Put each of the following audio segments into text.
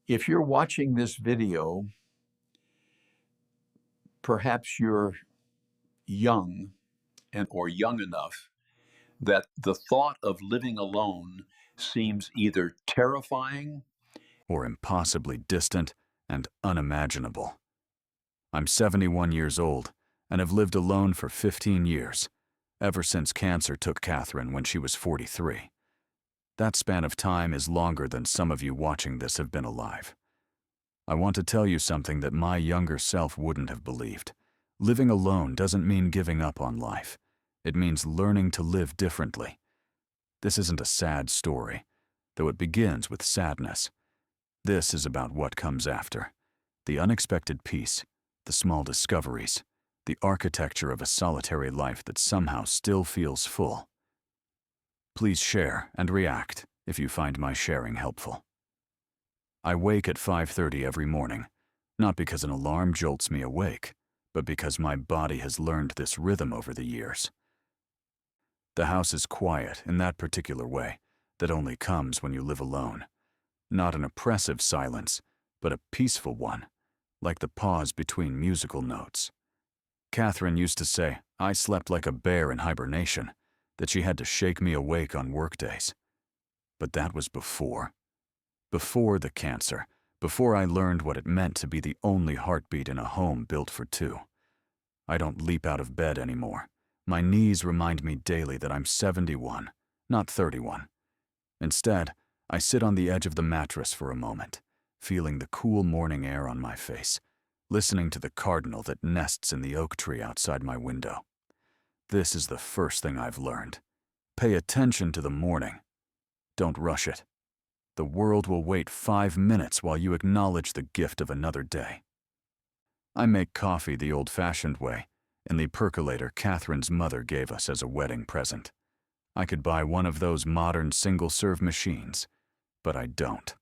If you're watching this video, perhaps you're young or young enough that the thought of living alone seems either terrifying or impossibly distant and unimaginable. I'm 71 years old and have lived alone for 15 years, ever since cancer took Catherine when she was 43. That span of time is longer than some of you watching this have been alive. I want to tell you something that my younger self wouldn't have believed. Living alone doesn't mean giving up on life. It means learning to live differently. This isn't a sad story, though it begins with sadness. This is about what comes after. The unexpected peace, the small discoveries, the architecture of a solitary life that somehow still feels full. Please share and react if you find my sharing helpful. I wake at 5:30 every morning, not because an alarm jolts me awake, but because my body has learned this rhythm over the years. The house is quiet in that particular way that only comes when you live alone. Not an oppressive silence, but a peaceful one, like the pause between musical notes. Catherine used to say I slept like a bear in hibernation, that she had to shake me awake on workdays. But that was before the cancer, before I learned what it meant to be the only heartbeat in a home built for two. I don't leap out of bed anymore. My knees remind me daily that I'm 71, not 31. Instead, I sit on the edge of the mattress for a moment, feeling the cool morning air on my face, listening to the cardinal that nests in the oak tree outside my window. This is the first thing I've learned. Pay attention to the morning. Don't rush it. The world will wait 5 minutes while you acknowledge the gift of another day. I make coffee the old-fashioned way, in the percolator Catherine's mother gave us as a wedding present. I could buy one of those modern single-serve machines, but I don't.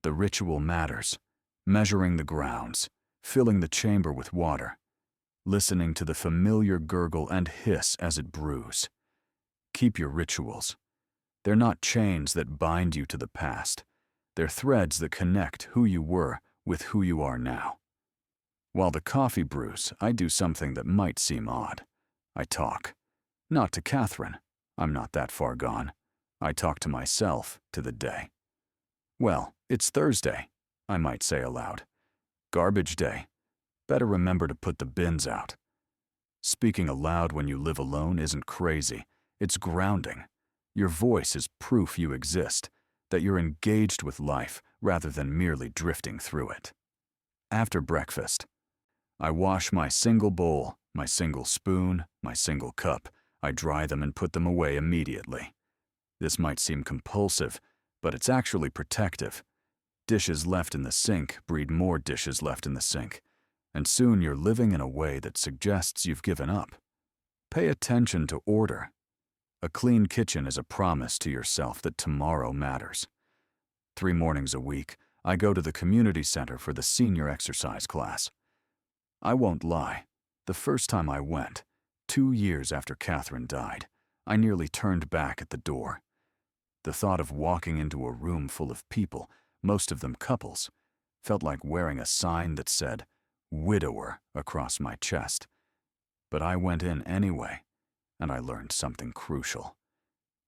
The ritual matters, measuring the grounds, filling the chamber with water, listening to the familiar gurgle and hiss as it brews. Keep your rituals. They're not chains that bind you to the past. They're threads that connect who you were with who you are now. While the coffee brews, I do something that might seem odd. I talk. Not to Catherine. I'm not that far gone. I talk to myself, to the day. Well, it's Thursday, I might say aloud. Garbage day. Better remember to put the bins out. Speaking aloud when you live alone isn't crazy. It's grounding. Your voice is proof you exist, that you're engaged with life rather than merely drifting through it. After breakfast, I wash my single bowl, my single spoon, my single cup. I dry them and put them away immediately. This might seem compulsive, but it's actually protective. Dishes left in the sink breed more dishes left in the sink, and soon you're living in a way that suggests you've given up. Pay attention to order. A clean kitchen is a promise to yourself that tomorrow matters. 3 mornings a week, I go to the community center for the senior exercise class. I won't lie, the first time I went, 2 years after Catherine died, I nearly turned back at the door. The thought of walking into a room full of people, most of them couples, felt like wearing a sign that said, "Widower," across my chest. But I went in anyway, and I learned something crucial.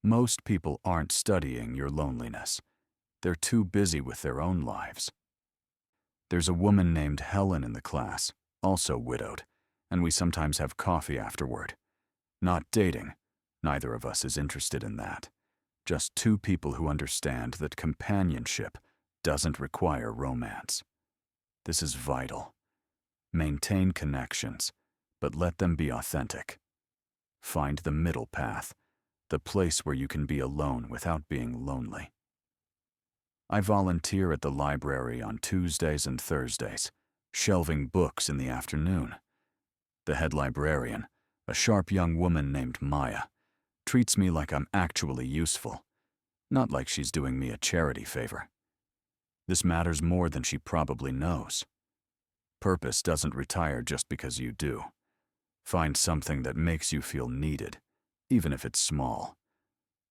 Most people aren't studying your loneliness. They're too busy with their own lives. There's a woman named Helen in the class, also widowed, and we sometimes have coffee afterward. Not dating. Neither of us is interested in that. Just 2 people who understand that companionship doesn't require romance. This is vital. Maintain connections, but let them be authentic. Find the middle path, the place where you can be alone without being lonely. I volunteer at the library on Tuesdays and Thursdays, shelving books in the afternoon. The head librarian, a sharp young woman named Maya, treats me like I'm actually useful, not like she's doing me a charity favor. This matters more than she probably knows. Purpose doesn't retire just because you do. Find something that makes you feel needed, even if it's small.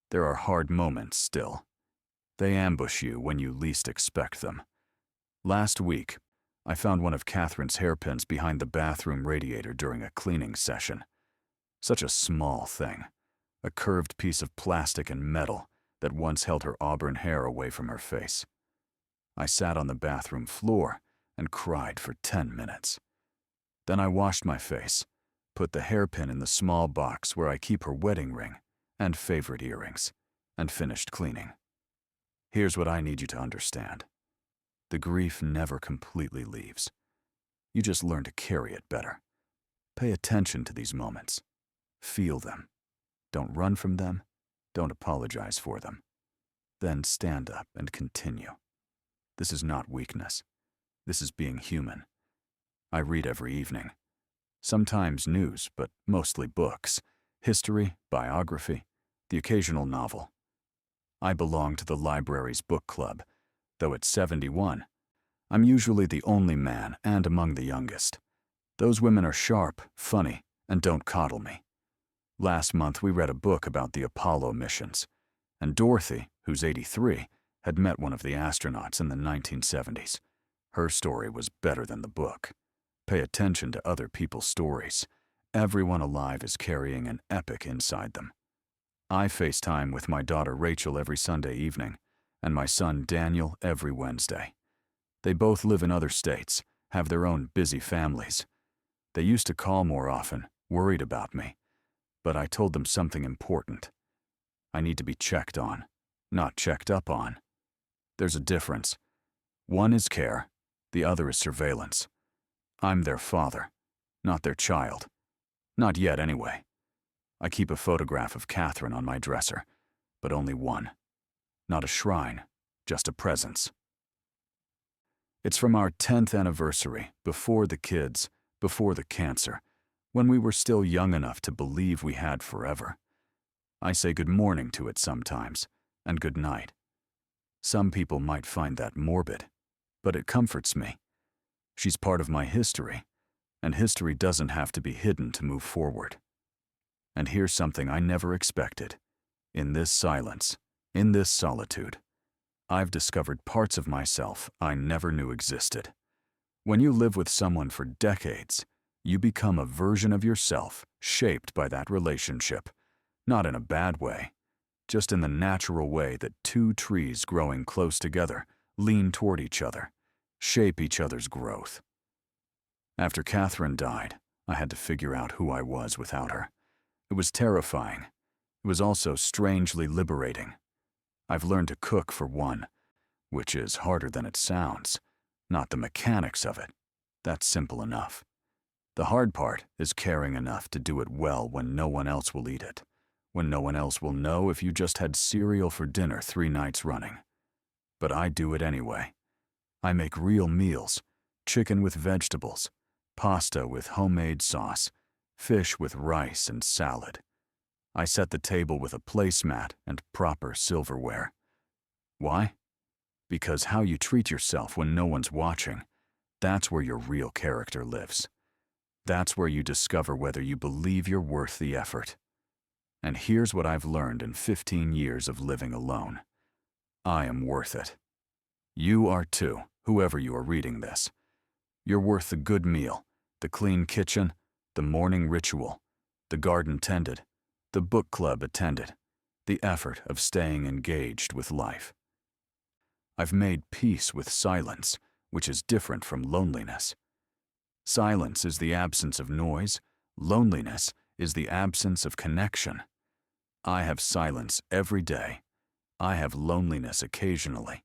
There are hard moments still. They ambush you when you least expect them. Last week, I found one of Catherine's hairpins behind the bathroom radiator during a cleaning session. Such a small thing, a curved piece of plastic and metal that once held her auburn hair away from her face. I sat on the bathroom floor and cried for 10 minutes. Then I washed my face, put the hairpin in the small box where I keep her wedding ring and favorite earrings, and finished cleaning. Here's what I need you to understand. The grief never completely leaves. You just learn to carry it better. Pay attention to these moments. Feel them. Don't run from them. Don't apologize for them. Then stand up and continue. This is not weakness. This is being human. I read every evening. Sometimes news, but mostly books. History, biography, the occasional novel. I belong to the library's book club. Though at 71, I'm usually the only man and among the youngest. Those women are sharp, funny, and don't coddle me. Last month we read a book about the Apollo missions, and Dorothy, who's 83, had met one of the astronauts in the 1970s. Her story was better than the book. Pay attention to other people's stories. Everyone alive is carrying an epic inside them. I FaceTime with my daughter Rachel every Sunday evening, and my son Daniel every Wednesday. They both live in other states, have their own busy families. They used to call more often, worried about me, but I told them something important. I need to be checked on, not checked up on. There's a difference. One is care, the other is surveillance. I'm their father, not their child. Not yet, anyway. I keep a photograph of Catherine on my dresser, but only one. Not a shrine, just a presence. It's from our 10th anniversary, before the kids, before the cancer, when we were still young enough to believe we had forever. I say good morning to it sometimes, and good night. Some people might find that morbid, but it comforts me. She's part of my history, and history doesn't have to be hidden to move forward. And here's something I never expected. In this silence, in this solitude, I've discovered parts of myself I never knew existed. When you live with someone for decades, you become a version of yourself shaped by that relationship, not in a bad way, just in the natural way that two trees growing close together lean toward each other, shape each other's growth. After Catherine died, I had to figure out who I was without her. It was terrifying. It was also strangely liberating. I've learned to cook for one, which is harder than it sounds. Not the mechanics of it. That's simple enough. The hard part is caring enough to do it well when no one else will eat it, when no one else will know if you just had cereal for dinner 3 nights running. But I do it anyway. I make real meals, chicken with vegetables, pasta with homemade sauce, fish with rice and salad. I set the table with a placemat and proper silverware. Why? Because how you treat yourself when no one's watching, that's where your real character lives. That's where you discover whether you believe you're worth the effort. And here's what I've learned in 15 years of living alone. I am worth it. You are too, whoever you are reading this. You're worth the good meal, the clean kitchen, the morning ritual, the garden tended, the book club attended, the effort of staying engaged with life. I've made peace with silence, which is different from loneliness. Silence is the absence of noise. Loneliness is the absence of connection. I have silence every day. I have loneliness occasionally.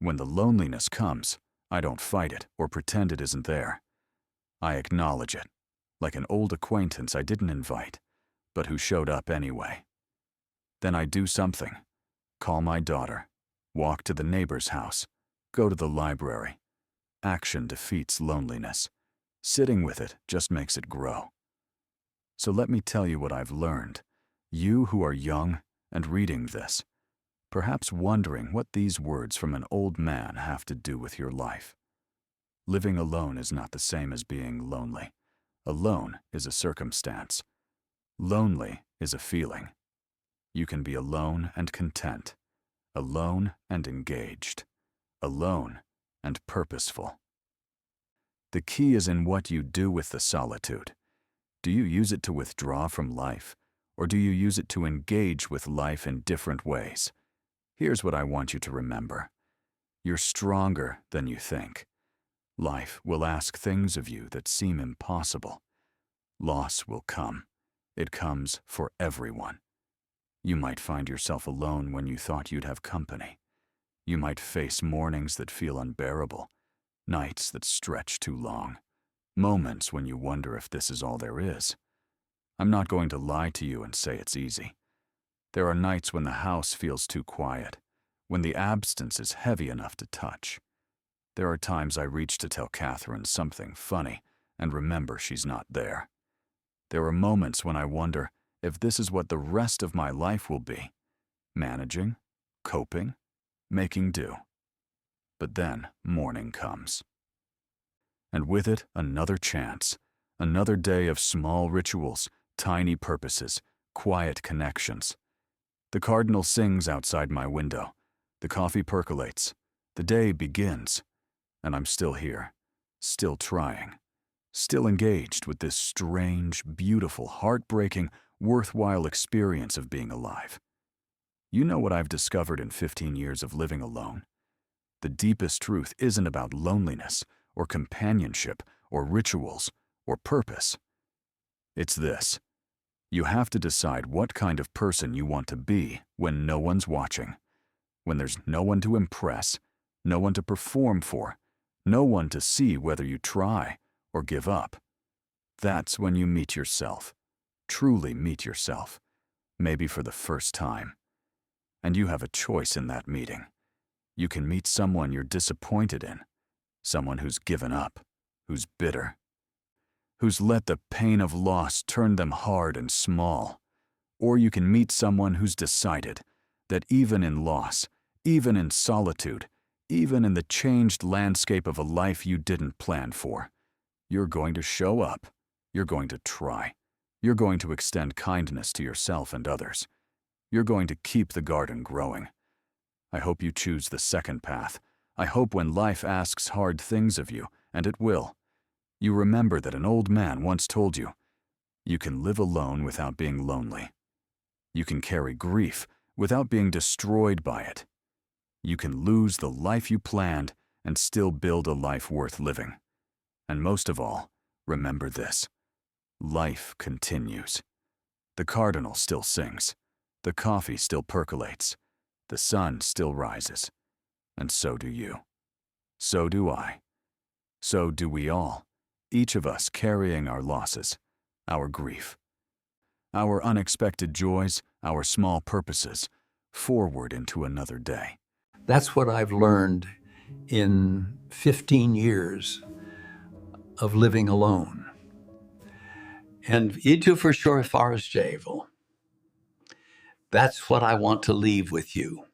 When the loneliness comes, I don't fight it or pretend it isn't there. I acknowledge it, like an old acquaintance I didn't invite, but who showed up anyway. Then I do something. Call my daughter, walk to the neighbor's house, go to the library. Action defeats loneliness. Sitting with it just makes it grow. So let me tell you what I've learned. You who are young and reading this, perhaps wondering what these words from an old man have to do with your life. Living alone is not the same as being lonely. Alone is a circumstance. Lonely is a feeling. You can be alone and content, alone and engaged, alone and purposeful. The key is in what you do with the solitude. Do you use it to withdraw from life, or do you use it to engage with life in different ways? Here's what I want you to remember. You're stronger than you think. Life will ask things of you that seem impossible. Loss will come. It comes for everyone. You might find yourself alone when you thought you'd have company. You might face mornings that feel unbearable, nights that stretch too long, moments when you wonder if this is all there is. I'm not going to lie to you and say it's easy. There are nights when the house feels too quiet, when the absence is heavy enough to touch. There are times I reach to tell Catherine something funny and remember she's not there. There are moments when I wonder if this is what the rest of my life will be, managing, coping, making do. But then morning comes. And with it, another chance, another day of small rituals, tiny purposes, quiet connections. The cardinal sings outside my window. The coffee percolates. The day begins. And I'm still here, still trying, still engaged with this strange, beautiful, heartbreaking, worthwhile experience of being alive. You know what I've discovered in 15 years of living alone? The deepest truth isn't about loneliness, or companionship, or rituals, or purpose. It's this. You have to decide what kind of person you want to be when no one's watching, when there's no one to impress, no one to perform for, no one to see whether you try or give up. That's when you meet yourself, truly meet yourself, maybe for the first time. And you have a choice in that meeting. You can meet someone you're disappointed in, someone who's given up, who's bitter, who's let the pain of loss turn them hard and small. Or you can meet someone who's decided that even in loss, even in solitude, even in the changed landscape of a life you didn't plan for, you're going to show up, you're going to try, you're going to extend kindness to yourself and others. You're going to keep the garden growing. I hope you choose the second path. I hope when life asks hard things of you, and it will, you remember that an old man once told you, you can live alone without being lonely. You can carry grief without being destroyed by it. You can lose the life you planned and still build a life worth living. And most of all, remember this. Life continues. The cardinal still sings. The coffee still percolates. The sun still rises. And so do you. So do I. So do we all, each of us carrying our losses, our grief, our unexpected joys, our small purposes, forward into another day. That's what I've learned in 15 years of living alone. And itu for sure Javel. That's what I want to leave with you.